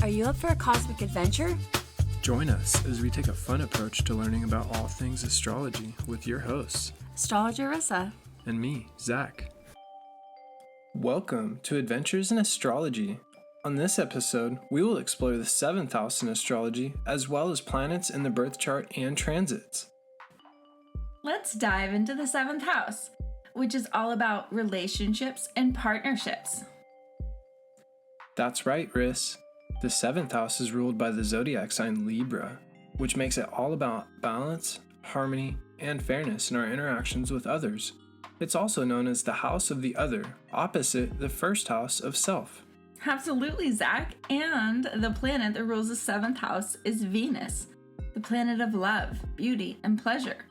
Are you up for a cosmic adventure? Join us as we take a fun approach to learning about all things astrology with your hosts, Astrology Rissa. And me, Zach. Welcome to Adventures in Astrology. On this episode, we will explore the 7th house in astrology, as well as planets in the birth chart and transits. Let's dive into the 7th house, which is all about relationships and partnerships. That's right, Riss. The 7th house is ruled by the zodiac sign Libra, which makes it all about balance, harmony, and fairness in our interactions with others. It's also known as the house of the other, opposite the first house of self. Absolutely, Zach. And the planet that rules the 7th house is Venus, the planet of love, beauty, and pleasure.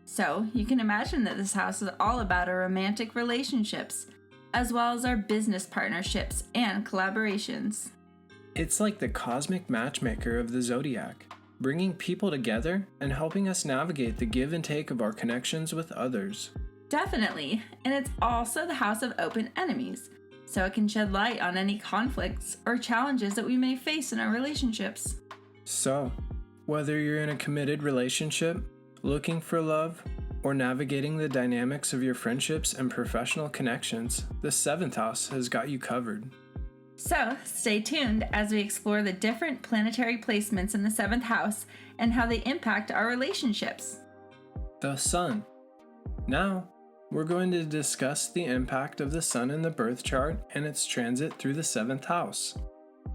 So you can imagine that this house is all about our romantic relationships, as well as our business partnerships and collaborations. It's like the cosmic matchmaker of the zodiac, bringing people together and helping us navigate the give and take of our connections with others. Definitely, and it's also the house of open enemies, so it can shed light on any conflicts or challenges that we may face in our relationships. So, whether you're in a committed relationship, looking for love, or navigating the dynamics of your friendships and professional connections, the 7th house has got you covered. So, stay tuned as we explore the different planetary placements in the 7th house and how they impact our relationships. The Sun. Now, we're going to discuss the impact of the Sun in the birth chart and its transit through the 7th house.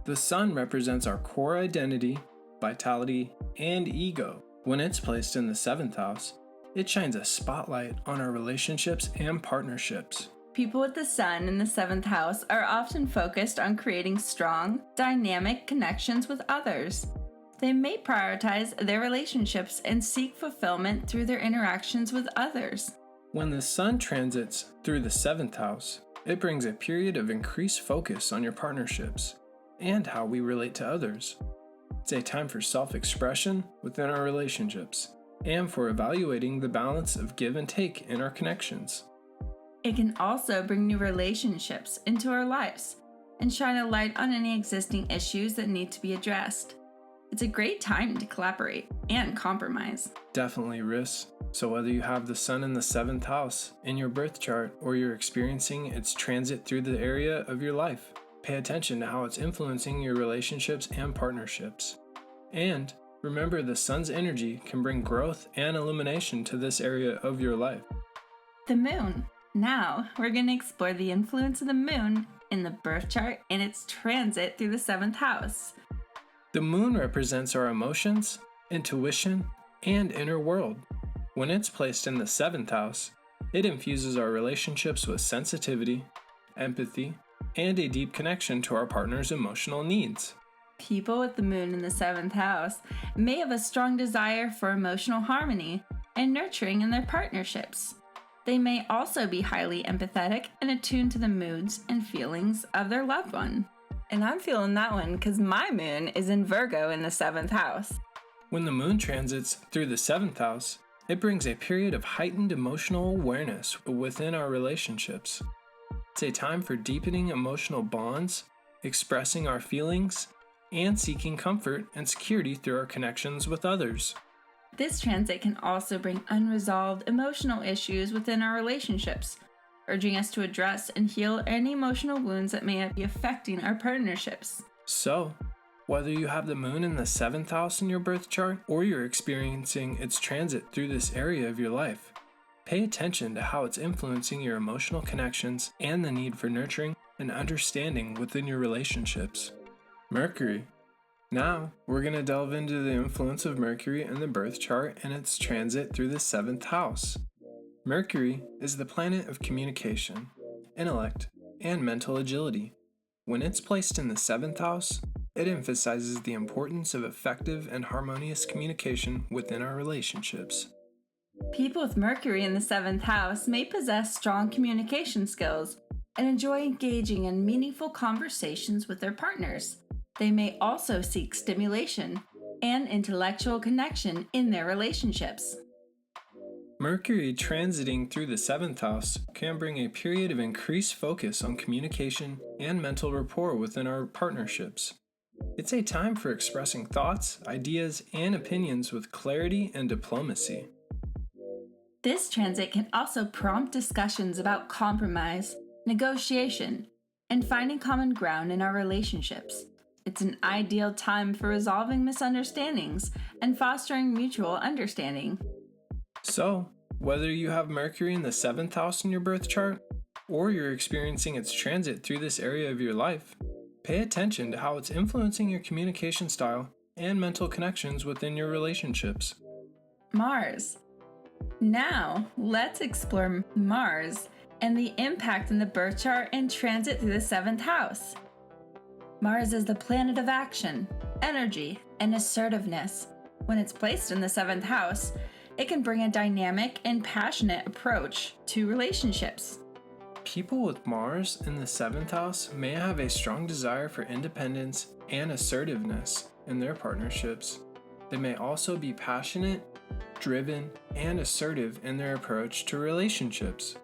The Sun represents our core identity, vitality, and ego. When it's placed in the 7th house, it shines a spotlight on our relationships and partnerships. People with the Sun in the 7th house are often focused on creating strong, dynamic connections with others. They may prioritize their relationships and seek fulfillment through their interactions with others. When the Sun transits through the 7th house, it brings a period of increased focus on your partnerships and how we relate to others. It's a time for self-expression within our relationships and for evaluating the balance of give and take in our connections. It can also bring new relationships into our lives and shine a light on any existing issues that need to be addressed. It's a great time to collaborate and compromise. Definitely, Riss. So whether you have the Sun in the 7th house in your birth chart or you're experiencing its transit through the area of your life, pay attention to how it's influencing your relationships and partnerships. And remember, the Sun's energy can bring growth and illumination to this area of your life. The Moon. Now, we're going to explore the influence of the Moon in the birth chart and its transit through the 7th house. The Moon represents our emotions, intuition, and inner world. When it's placed in the 7th house, it infuses our relationships with sensitivity, empathy, and a deep connection to our partner's emotional needs. People with the Moon in the 7th house may have a strong desire for emotional harmony and nurturing in their partnerships. They may also be highly empathetic and attuned to the moods and feelings of their loved one. And I'm feeling that one because my Moon is in Virgo in the 7th house. When the Moon transits through the 7th house, it brings a period of heightened emotional awareness within our relationships. It's a time for deepening emotional bonds, expressing our feelings, and seeking comfort and security through our connections with others. This transit can also bring unresolved emotional issues within our relationships, urging us to address and heal any emotional wounds that may be affecting our partnerships. So, whether you have the Moon in the 7th house in your birth chart or you're experiencing its transit through this area of your life, pay attention to how it's influencing your emotional connections and the need for nurturing and understanding within your relationships. Mercury. Now, we're going to delve into the influence of Mercury in the birth chart and its transit through the 7th house. Mercury is the planet of communication, intellect, and mental agility. When it's placed in the 7th house, it emphasizes the importance of effective and harmonious communication within our relationships. People with Mercury in the 7th house may possess strong communication skills and enjoy engaging in meaningful conversations with their partners. They may also seek stimulation and intellectual connection in their relationships. Mercury transiting through the 7th house can bring a period of increased focus on communication and mental rapport within our partnerships. It's a time for expressing thoughts, ideas, and opinions with clarity and diplomacy. This transit can also prompt discussions about compromise, negotiation, and finding common ground in our relationships. It's an ideal time for resolving misunderstandings and fostering mutual understanding. So, whether you have Mercury in the 7th house in your birth chart, or you're experiencing its transit through this area of your life, pay attention to how it's influencing your communication style and mental connections within your relationships. Mars. Now, let's explore Mars and the impact in the birth chart and transit through the 7th house. Mars is the planet of action, energy, and assertiveness. When it's placed in the 7th house, it can bring a dynamic and passionate approach to relationships. People with Mars in the 7th house may have a strong desire for independence and assertiveness in their partnerships. They may also be passionate, driven, and assertive in their approach to relationships.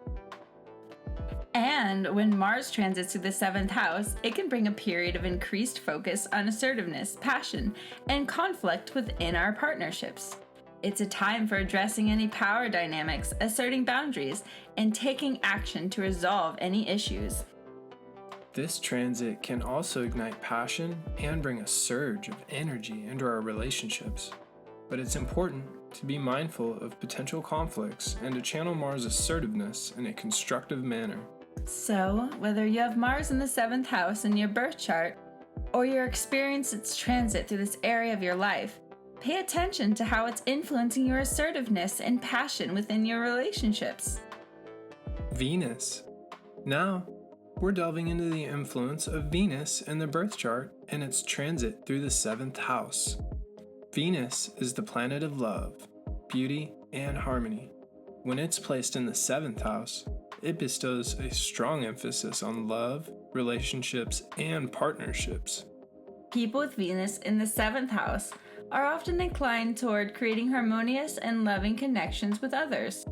And when Mars transits through the 7th house, it can bring a period of increased focus on assertiveness, passion, and conflict within our partnerships. It's a time for addressing any power dynamics, asserting boundaries, and taking action to resolve any issues. This transit can also ignite passion and bring a surge of energy into our relationships. But it's important to be mindful of potential conflicts and to channel Mars' assertiveness in a constructive manner. So, whether you have Mars in the 7th house in your birth chart, or you're experiencing its transit through this area of your life, pay attention to how it's influencing your assertiveness and passion within your relationships. Venus. Now, we're delving into the influence of Venus in the birth chart and its transit through the 7th house. Venus is the planet of love, beauty, and harmony. When it's placed in the 7th house, it bestows a strong emphasis on love, relationships, and partnerships. People with Venus in the 7th house are often inclined toward creating harmonious and loving connections with others.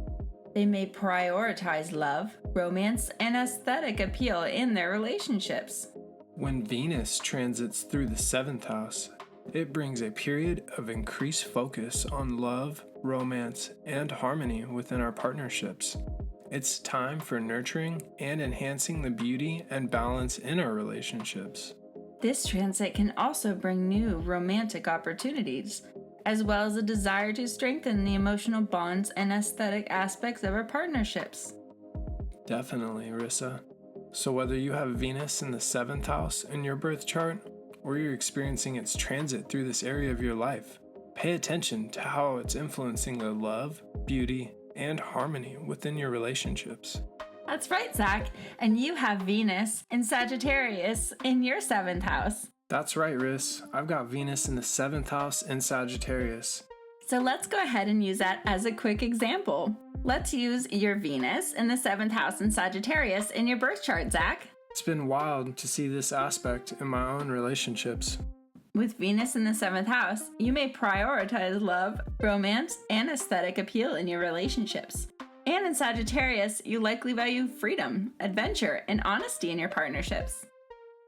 They may prioritize love, romance, and aesthetic appeal in their relationships. When Venus transits through the 7th house, it brings a period of increased focus on love, romance, and harmony within our partnerships. It's time for nurturing and enhancing the beauty and balance in our relationships. This transit can also bring new romantic opportunities, as well as a desire to strengthen the emotional bonds and aesthetic aspects of our partnerships. Definitely, Rissa. So whether you have Venus in the 7th house in your birth chart, or you're experiencing its transit through this area of your life, pay attention to how it's influencing the love, beauty, and harmony within your relationships. That's right, Zach. And you have Venus in Sagittarius in your 7th house. That's right, Riss. I've got Venus in the 7th house in Sagittarius. So let's go ahead and use that as a quick example. Let's use your Venus in the 7th house in Sagittarius in your birth chart, Zach. It's been wild to see this aspect in my own relationships. With Venus in the 7th house, you may prioritize love, romance, and aesthetic appeal in your relationships. And in Sagittarius, you likely value freedom, adventure, and honesty in your partnerships.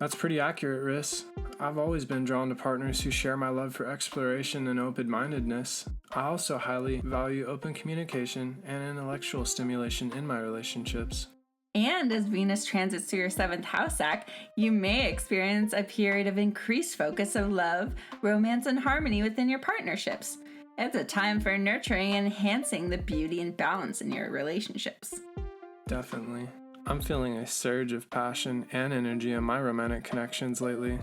That's pretty accurate, Riss. I've always been drawn to partners who share my love for exploration and open-mindedness. I also highly value open communication and intellectual stimulation in my relationships. And as Venus transits through your 7th house, Zach, you may experience a period of increased focus of love, romance, and harmony within your partnerships. It's a time for nurturing and enhancing the beauty and balance in your relationships. Definitely. I'm feeling a surge of passion and energy in my romantic connections lately.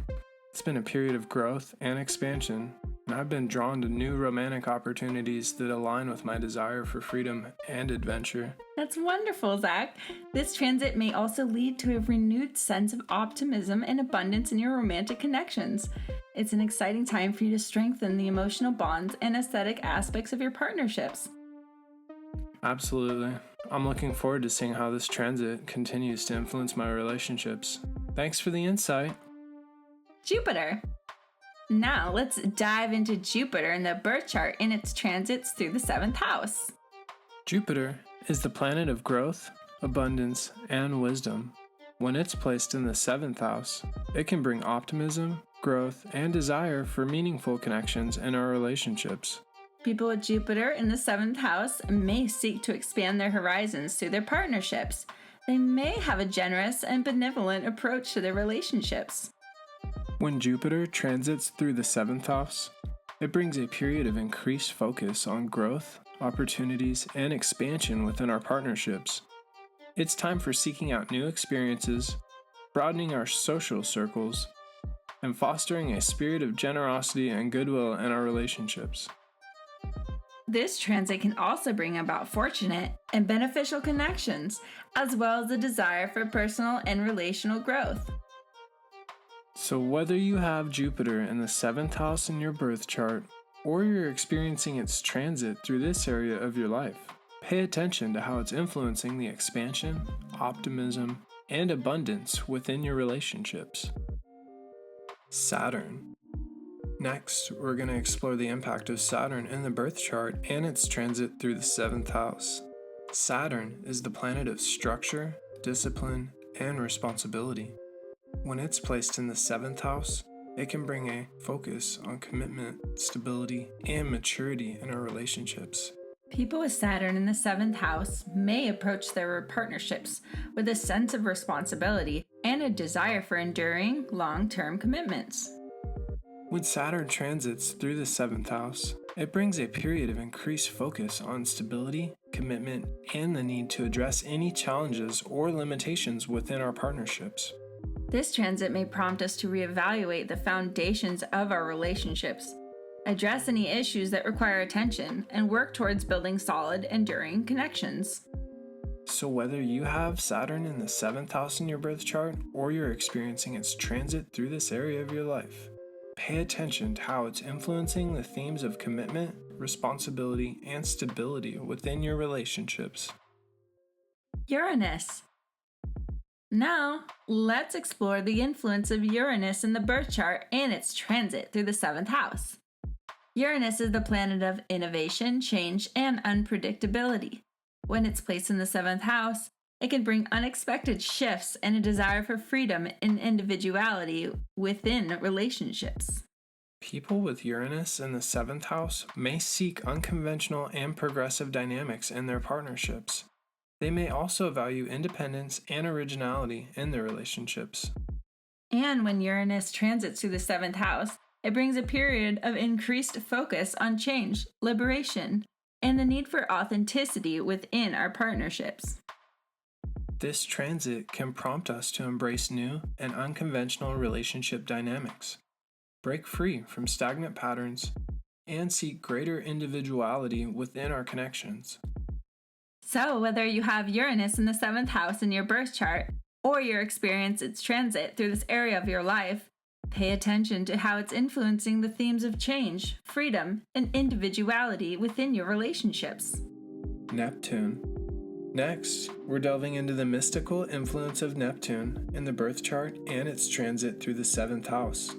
It's been a period of growth and expansion, and I've been drawn to new romantic opportunities that align with my desire for freedom and adventure. That's wonderful, Zach. This transit may also lead to a renewed sense of optimism and abundance in your romantic connections. It's an exciting time for you to strengthen the emotional bonds and aesthetic aspects of your partnerships. Absolutely. I'm looking forward to seeing how this transit continues to influence my relationships. Thanks for the insight. Jupiter. Now let's dive into Jupiter in the birth chart and its transits through the 7th house. Jupiter is the planet of growth, abundance, and wisdom. When it's placed in the 7th house, it can bring optimism, growth, and desire for meaningful connections in our relationships. People with Jupiter in the 7th house may seek to expand their horizons through their partnerships. They may have a generous and benevolent approach to their relationships. When Jupiter transits through the 7th house, it brings a period of increased focus on growth, opportunities, and expansion within our partnerships. It's time for seeking out new experiences, broadening our social circles, and fostering a spirit of generosity and goodwill in our relationships. This transit can also bring about fortunate and beneficial connections, as well as a desire for personal and relational growth. So whether you have Jupiter in the 7th house in your birth chart, or you're experiencing its transit through this area of your life, pay attention to how it's influencing the expansion, optimism, and abundance within your relationships. Saturn. Next, we're going to explore the impact of Saturn in the birth chart and its transit through the 7th house. Saturn is the planet of structure, discipline, and responsibility. When it's placed in the 7th house, it can bring a focus on commitment, stability, and maturity in our relationships. People with Saturn in the 7th house may approach their partnerships with a sense of responsibility and a desire for enduring, long-term commitments. When Saturn transits through the 7th house, it brings a period of increased focus on stability, commitment, and the need to address any challenges or limitations within our partnerships. This transit may prompt us to reevaluate the foundations of our relationships, address any issues that require attention, and work towards building solid, enduring connections. So whether you have Saturn in the 7th house in your birth chart, or you're experiencing its transit through this area of your life, pay attention to how it's influencing the themes of commitment, responsibility, and stability within your relationships. Uranus. Now, let's explore the influence of Uranus in the birth chart and its transit through the 7th house. Uranus is the planet of innovation, change, and unpredictability. When it's placed in the 7th house, it can bring unexpected shifts and a desire for freedom and individuality within relationships. People with Uranus in the 7th house may seek unconventional and progressive dynamics in their partnerships. They may also value independence and originality in their relationships. And when Uranus transits through the 7th house, it brings a period of increased focus on change, liberation, and the need for authenticity within our partnerships. This transit can prompt us to embrace new and unconventional relationship dynamics, break free from stagnant patterns, and seek greater individuality within our connections. So, whether you have Uranus in the 7th house in your birth chart, or you experience its transit through this area of your life, pay attention to how it's influencing the themes of change, freedom, and individuality within your relationships. Neptune. Next, we're delving into the mystical influence of Neptune in the birth chart and its transit through the 7th house.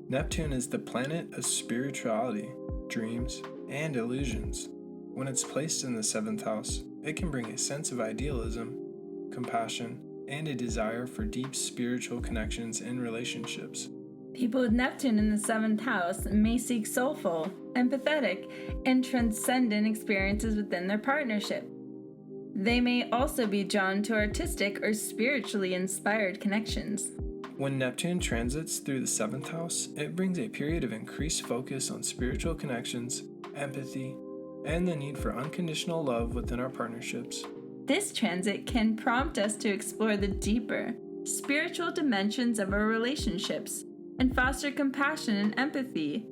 Neptune is the planet of spirituality, dreams, and illusions. When it's placed in the 7th house, it can bring a sense of idealism, compassion, and a desire for deep spiritual connections in relationships. People with Neptune in the 7th house may seek soulful, empathetic, and transcendent experiences within their partnership. They may also be drawn to artistic or spiritually inspired connections. When Neptune transits through the 7th house, it brings a period of increased focus on spiritual connections, empathy, and the need for unconditional love within our partnerships. This transit can prompt us to explore the deeper, spiritual dimensions of our relationships and foster compassion and empathy,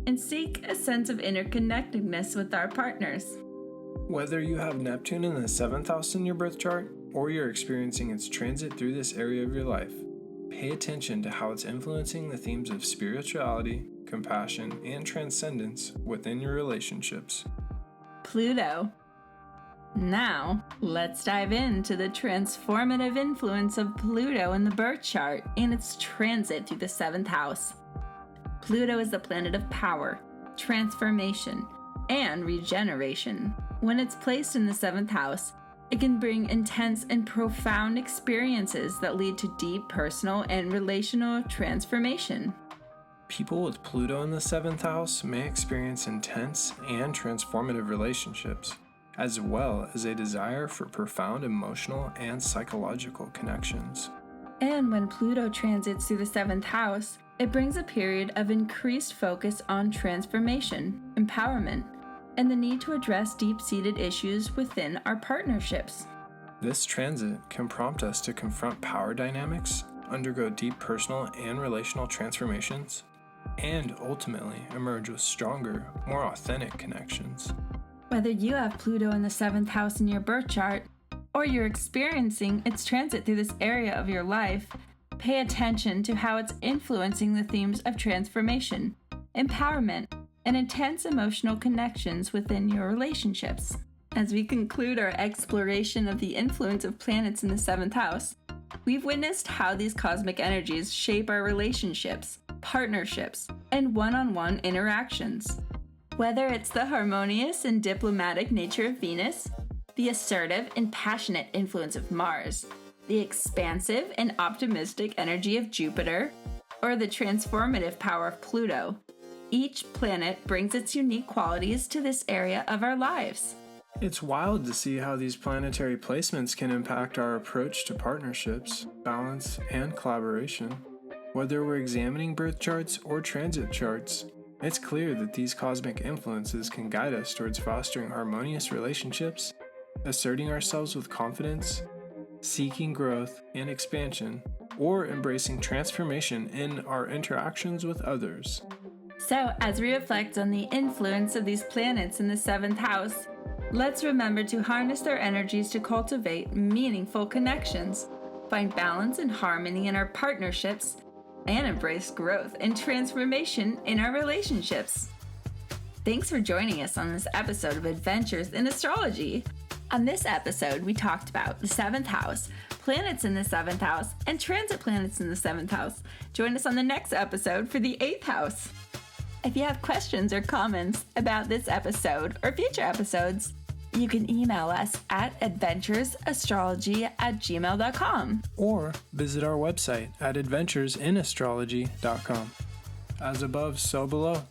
and seek a sense of interconnectedness with our partners. Whether you have Neptune in the 7th house in your birth chart, or you're experiencing its transit through this area of your life, pay attention to how it's influencing the themes of spirituality, compassion, and transcendence within your relationships. Pluto. Now, let's dive into the transformative influence of Pluto in the birth chart and its transit through the 7th house. Pluto is the planet of power, transformation, and regeneration. When it's placed in the 7th house, it can bring intense and profound experiences that lead to deep personal and relational transformation. People with Pluto in the 7th house may experience intense and transformative relationships, as well as a desire for profound emotional and psychological connections. And when Pluto transits through the 7th house, it brings a period of increased focus on transformation, empowerment, and the need to address deep-seated issues within our partnerships. This transit can prompt us to confront power dynamics, undergo deep personal and relational transformations, and ultimately emerge with stronger, more authentic connections. Whether you have Pluto in the 7th house in your birth chart, or you're experiencing its transit through this area of your life, pay attention to how it's influencing the themes of transformation, empowerment, and intense emotional connections within your relationships. As we conclude our exploration of the influence of planets in the 7th house, we've witnessed how these cosmic energies shape our relationships, partnerships, and one-on-one interactions. Whether it's the harmonious and diplomatic nature of Venus, the assertive and passionate influence of Mars, the expansive and optimistic energy of Jupiter, or the transformative power of Pluto, each planet brings its unique qualities to this area of our lives. It's wild to see how these planetary placements can impact our approach to partnerships, balance, and collaboration. Whether we're examining birth charts or transit charts, it's clear that these cosmic influences can guide us towards fostering harmonious relationships, asserting ourselves with confidence, seeking growth and expansion, or embracing transformation in our interactions with others. So, as we reflect on the influence of these planets in the 7th house, let's remember to harness their energies to cultivate meaningful connections, find balance and harmony in our partnerships, and embrace growth and transformation in our relationships. Thanks for joining us on this episode of Adventures in Astrology. On this episode, we talked about the 7th house, planets in the 7th house, and transit planets in the 7th house. Join us on the next episode for the 8th house. If you have questions or comments about this episode or future episodes, you can email us at adventuresastrology@gmail.com. Or visit our website at adventuresinastrology.com. As above, so below.